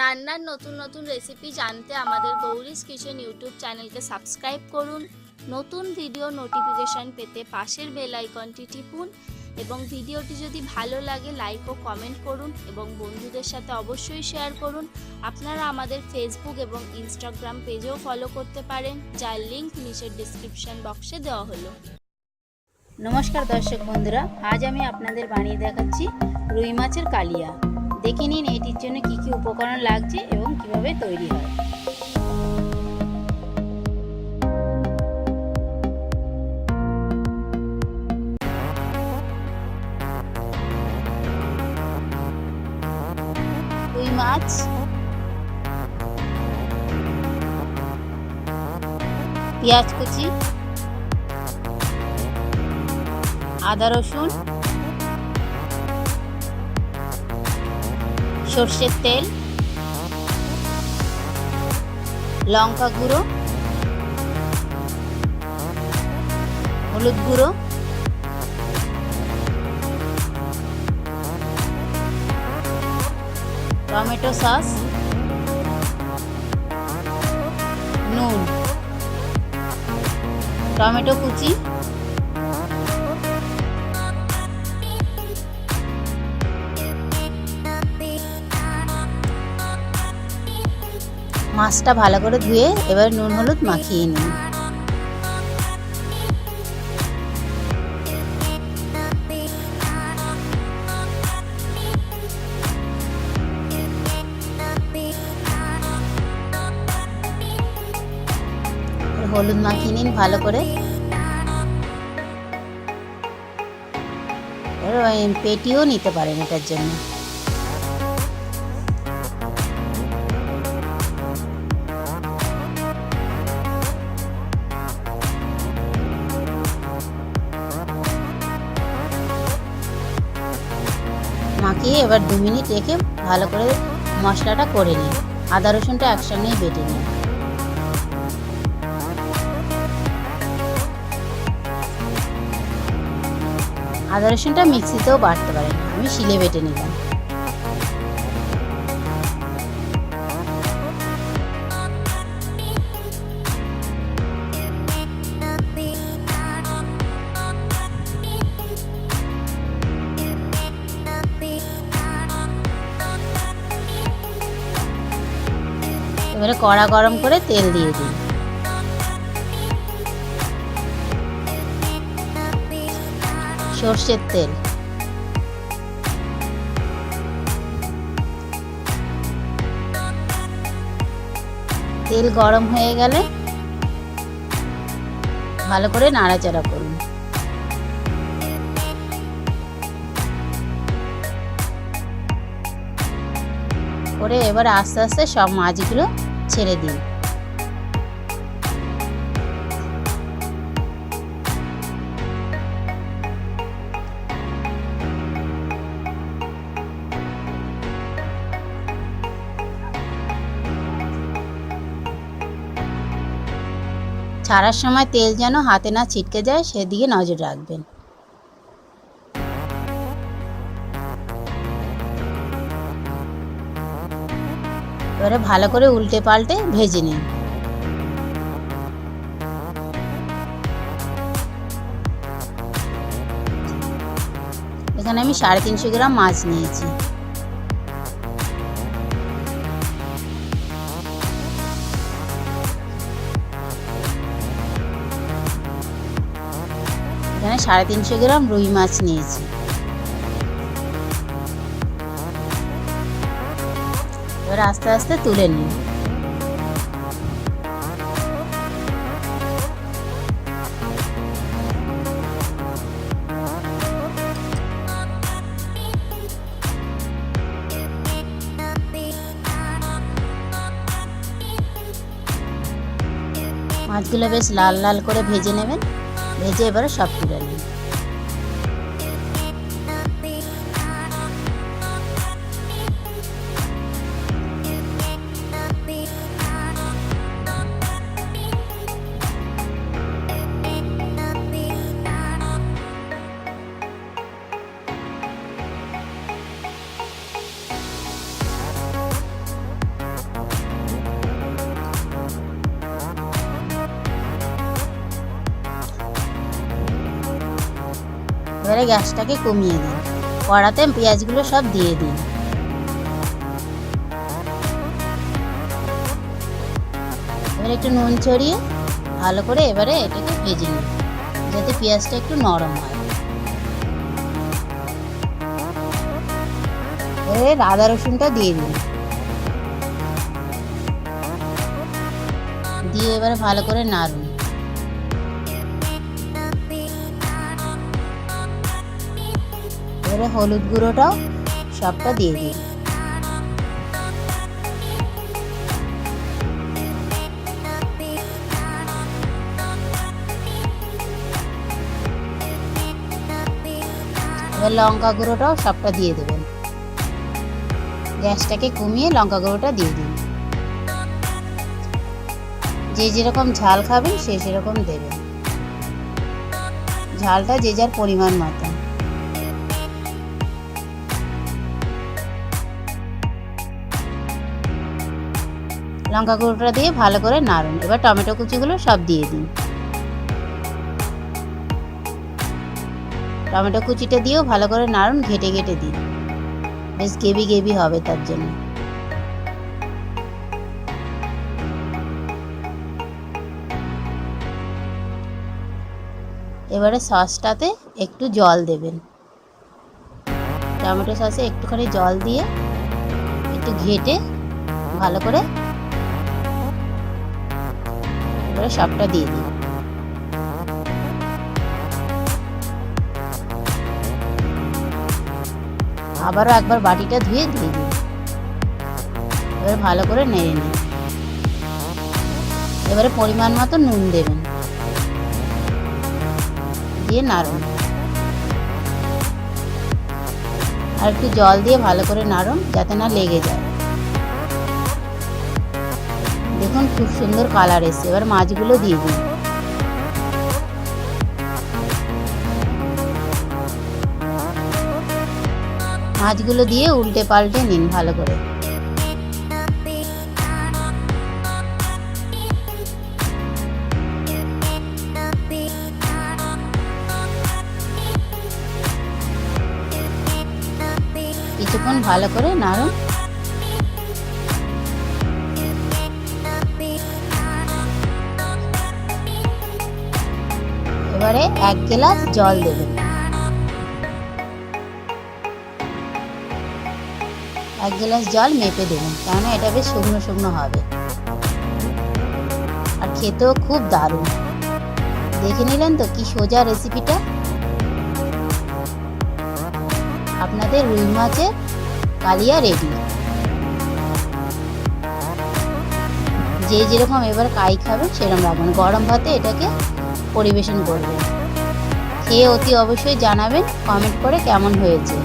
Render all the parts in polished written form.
রান্নার নতুন নতুন রেসিপি জানতে আমাদের গৌরীস কিচেন ইউটিউব চ্যানেলকে সাবস্ক্রাইব করুন। নতুন ভিডিও নোটিফিকেশন পেতে পাশের বেল আইকনটি টিপুন এবং ভিডিওটি যদি ভালো লাগে লাইক ও কমেন্ট করুন এবং বন্ধুদের সাথে অবশ্যই শেয়ার করুন। আপনারা আমাদের ফেসবুক এবং ইনস্টাগ্রাম পেজেও ফলো করতে পারেন, যার লিংক নিচের ডেসক্রিপশন বক্সে দেওয়া হলো। নমস্কার দর্শক বন্ধুরা, আজ আমি আপনাদের বানিয়ে দেখাচ্ছি রুই মাছের কালিয়া। দেখে নিন এটির জন্য কি কি উপকরণ লাগছে এবং কিভাবে তৈরি হয়। রুই মাছ, পেঁয়াজ কুচি, আদা রসুন, সর্ষের তেল, লঙ্কা গুঁড়ো, হলুদ গুঁড়ো, টমেটো সস, নুন, টমেটো কুচি, মাছটা ভালো করে ধুয়ে এবার নুন হলুদ মাখিয়ে নিন। হলুদ মাখিয়ে নিন ভালো করে। পেটিও নিতে পারেন এটার জন্য। মাখিয়ে এবার 2 মিনিট রেখে ভালো করে মশলাটা করে নিন। আদা রসুনটা একসঙ্গেই বেটে নিন। আদা রসুনটা মিক্সিতেও বাটতে পারেন, আমি শিলে বেটে নিলাম। এবারে কড়া গরম করে তেল দিয়ে দিন। সর্ষের তেল, তেল গরম হয়ে গেলে ভালো করে নাড়াচাড়া করুন। করে এবার আস্তে আস্তে সব মাছগুলো ছেড়ে দিন। ছাড়ার সময় তেল যেন হাতে না ছিটকে যায় সেদিকে নজর রাখবেন। এবারে ভালো করে উল্টে পাল্টে ভেজে নিন। এখানে আমি 350 গ্রাম মাছ নিয়েছি। এখানে 350 গ্রাম রুই মাছ নিয়েছি। এবার আস্তে আস্তে তুলে নিন। মাছগুলো বেশ লাল লাল করে ভেজে নেবেন। ভেজে এবারে সব তুলে নিন। এবারে গ্যাসটাকে কমিয়ে দিন, কড়াতে পেঁয়াজগুলো সব দিয়ে দিন। এবারে একটু নুন ছড়িয়ে ভালো করে এবারে এটাকে ভেজে নিন, যাতে পেঁয়াজটা একটু নরম হয়। এবারে আদা রসুনটা দিয়ে দিন, দিয়ে এবারে ভালো করে নাড়ুন। এবারে হলুদ গুঁড়োটাও সবটা দিয়ে দিন। এবার লঙ্কা গুঁড়োটাও সবটা দিয়ে দেবেন। গ্যাসটাকে কমিয়ে লঙ্কা গুঁড়োটা দিয়ে দিন। যে যেরকম ঝাল খাবেন সে সেরকম দেবেন, ঝালটা যে যার পরিমাণ মতো। লঙ্কা গুঁড়োটা দিয়ে ভালো করে নাড়ুন। এবার টমেটো কুচিগুলো সব দিয়ে দিন। টমেটো কুচিটা দিয়েও ভালো করে নাড়ুন, ঘেটে ঘেটে দিন, বেশ গ্রেভি গ্রেভি হবে তার জন্য। এবারে সসটাতে একটু জল দেবেন। টমেটো সসে একটুখানি জল দিয়ে একটু ঘেটে ভালো করে এবারে সবটা দিয়ে দিন। আবারও একবার বাটিটা ধুয়ে দিয়ে দিন। এবারে ভালো করে নেড়ে নিন। এবারে পরিমাণ মতো নুন দেবেন, দিয়ে নাড়ুন। আর একটু জল দিয়ে ভালো করে নাড়ুন, যাতে না লেগে যায়। দেখুন খুব সুন্দর কালার এসছে। এবার মাছগুলো দিয়ে দিন। মাছগুলো দিয়ে উল্টে পাল্টে নিন ভালো করে। কিছুক্ষণ ভালো করে নাড়ুন। এবারে 1 গ্লাস জল দেবেন। 1 গ্লাস জল মেপে দেবেন, কেননা এটা বেশ শুকনো শুকনো হবে আর খেতেও খুব দারুণ। দেখে নিলেন তো কি সোজা রেসিপিটা। আপনাদের রুই মাছের কালিয়া রেডি। যে যেরকম এবার কাই খাবেন সেরকম রাখবেন, গরম ভাতে এটাকে পরিবেশন করবেন। খেয়ে অতি অবশ্যই জানাবেন কমেন্ট করে কেমন হয়েছে।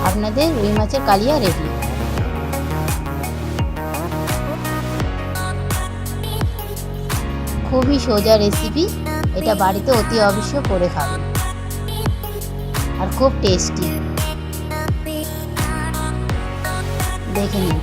আপনাদের রুই মাছের কালিয়া রেডি। খুবই সোজা রেসিপি, এটা বাড়িতে অতি অবশ্যই করে খাবেন আর খুব টেস্টি। দেখে নিন।